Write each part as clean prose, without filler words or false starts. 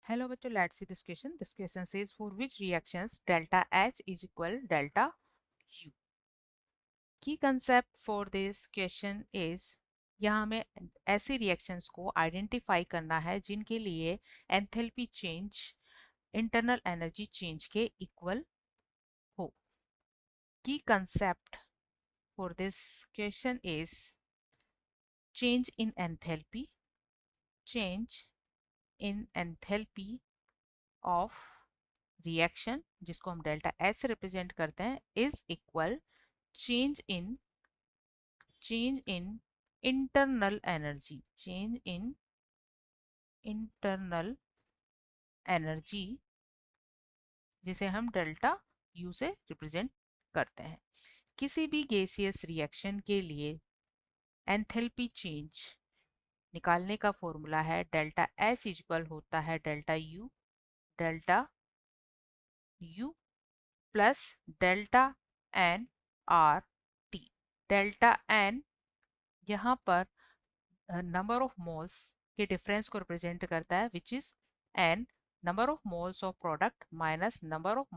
Hello bachcho, let's see this question. This question says for which reactions delta H is equal delta U. Key concept for this question is यहाँ हमें ऐसी reactions को identify करना है जिनके लिए enthalpy change internal energy change के equal हो. Key concept for this question is change in enthalpy, change in enthalpy of reaction जिसको हम डेल्टा एच से रिप्रेजेंट करते हैं is equal change in internal energy, change in internal energy जिसे हम delta U से रिप्रेजेंट करते हैं. किसी भी गैसियस रिएक्शन के लिए एंथैल्पी चेंज निकालने का फॉर्मूला है डेल्टा एच इक्वल होता है delta U plus delta N R T. Delta N यहाँ पर नंबर ऑफ मोल्स के डिफरेंस को रिप्रेजेंट करता है which is N number of moles of product minus number of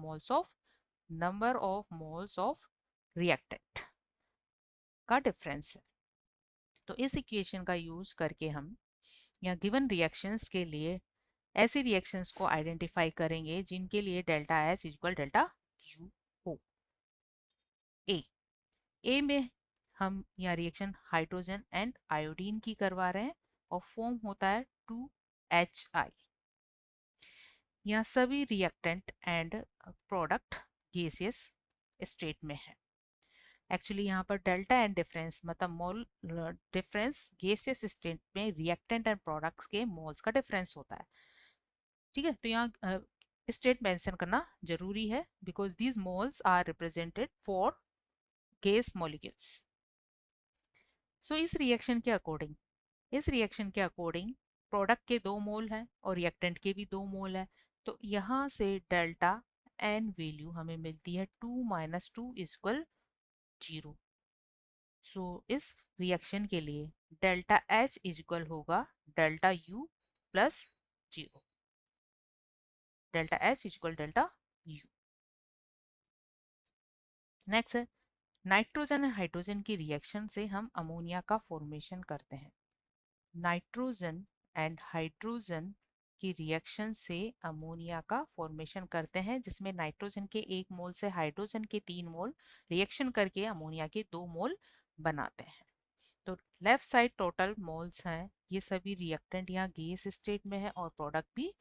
moles of reactant का difference है. तो इस इक्वेशन का यूज करके हम यहाँ गिवन रिएक्शंस के लिए ऐसी रिएक्शंस को आइडेंटिफाई करेंगे जिनके लिए delta H equal delta U हो. ए में हम यहाँ रिएक्शन हाइड्रोजन एंड आयोडीन की करवा रहे हैं और फॉर्म होता है 2HI. यहाँ सभी reactant and product gaseous state में है. एक्चुअली यहाँ पर डेल्टा एंड डिफरेंस मतलब मोल डिफरेंस गैसियस स्टेट में रिएक्टेंट एंड प्रोडक्ट्स के मोल्स का डिफरेंस होता है. ठीक है, तो यहाँ स्टेट मेंशन करना जरूरी है because these moles are represented for gas molecules. So इस रिएक्शन के अकॉर्डिंग प्रोडक्ट के 2 मोल हैं और रिएक्टेंट के भी 2 मोल हैं. तो यहाँ से डेल्टा एन वैल्यू हमें मिलती है 2 माइनस 2 इक्वल 0. सो इस रिएक्शन के लिए डेल्टा एच इक्वल होगा delta U plus 0. Delta H equal delta U. Next है नाइट्रोजन एंड हाइड्रोजन की रिएक्शन से हम अमोनिया का फॉर्मेशन करते हैं. नाइट्रोजन एंड हाइड्रोजन की रिएक्शन से अमोनिया का फॉर्मेशन करते हैं जिसमें नाइट्रोजन के 1 मोल से हाइड्रोजन के 3 मोल रिएक्शन करके अमोनिया के 2 मोल बनाते हैं. तो लेफ्ट साइड टोटल मोल्स हैं, ये सभी रिएक्टेंट यहाँ गैस स्टेट में है और प्रोडक्ट भी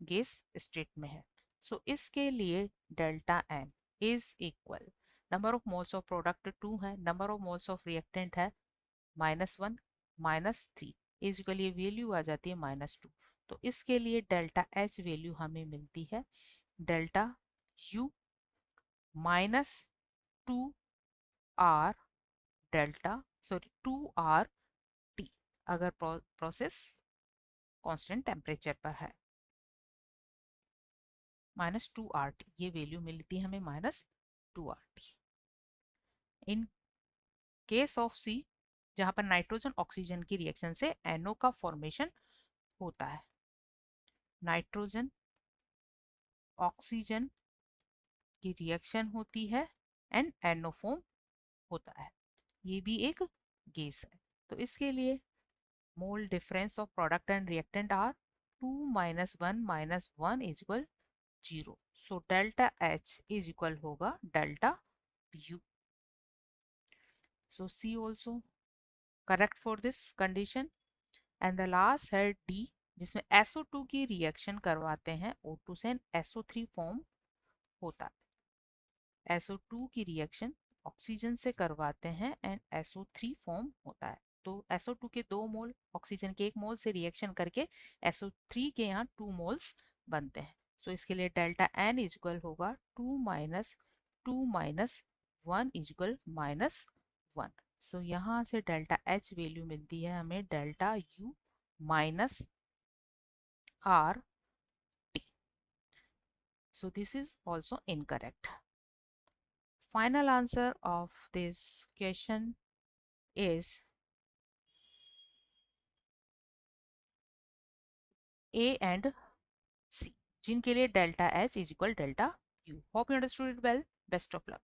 गैस स्टेट में है. सो इसके लिए delta N is equal number of moles of product 2 है, number of moles of reactant है -1 -3 इजिकल ये वैल्यू आ जाती है -2. तो इसके लिए डेल्टा एच वैल्यू हमें मिलती है delta you -2R delta sorry 2R T अगर प्रोसेस कांस्टेंट टेम्परेचर पर है. -2RT ये वैल्यू मिलती है हमें -2RT. इन केस ऑफ सी जहां पर नाइट्रोजन ऑक्सीजन की रिएक्शन से NO का फॉर्मेशन होता है. नाइट्रोजन ऑक्सीजन की रिएक्शन होती है एंड NO फॉर्म होता है. ये भी एक गैस है. तो इसके लिए mole difference of product and reactant are 2 -1 -1 is equal 0. So delta H is equal होगा delta U. So C also correct for this condition. And the last है डी जिसमें SO2 की रिएक्शन करवाते हैं O2 से SO3 फॉर्म होता है. SO2 की रिएक्शन ऑक्सीजन से करवाते हैं एंड SO3 फॉर्म होता है. तो SO2 के 2 मोल ऑक्सीजन के 1 मोल से रिएक्शन करके SO3 के यहाँ 2 मोल्स बनते हैं. सो इसके लिए डेल्टा एन इक्वल होगा 2 माइनस 1 इक्वल -1. सो यहाँ से डेल्टा एच वैल्यू मिलती है हमें delta U minus R T. So this is also incorrect. Final answer of this question is A and C, जिनके लिए delta H is equal delta U. Hope you understood it well. Best of luck.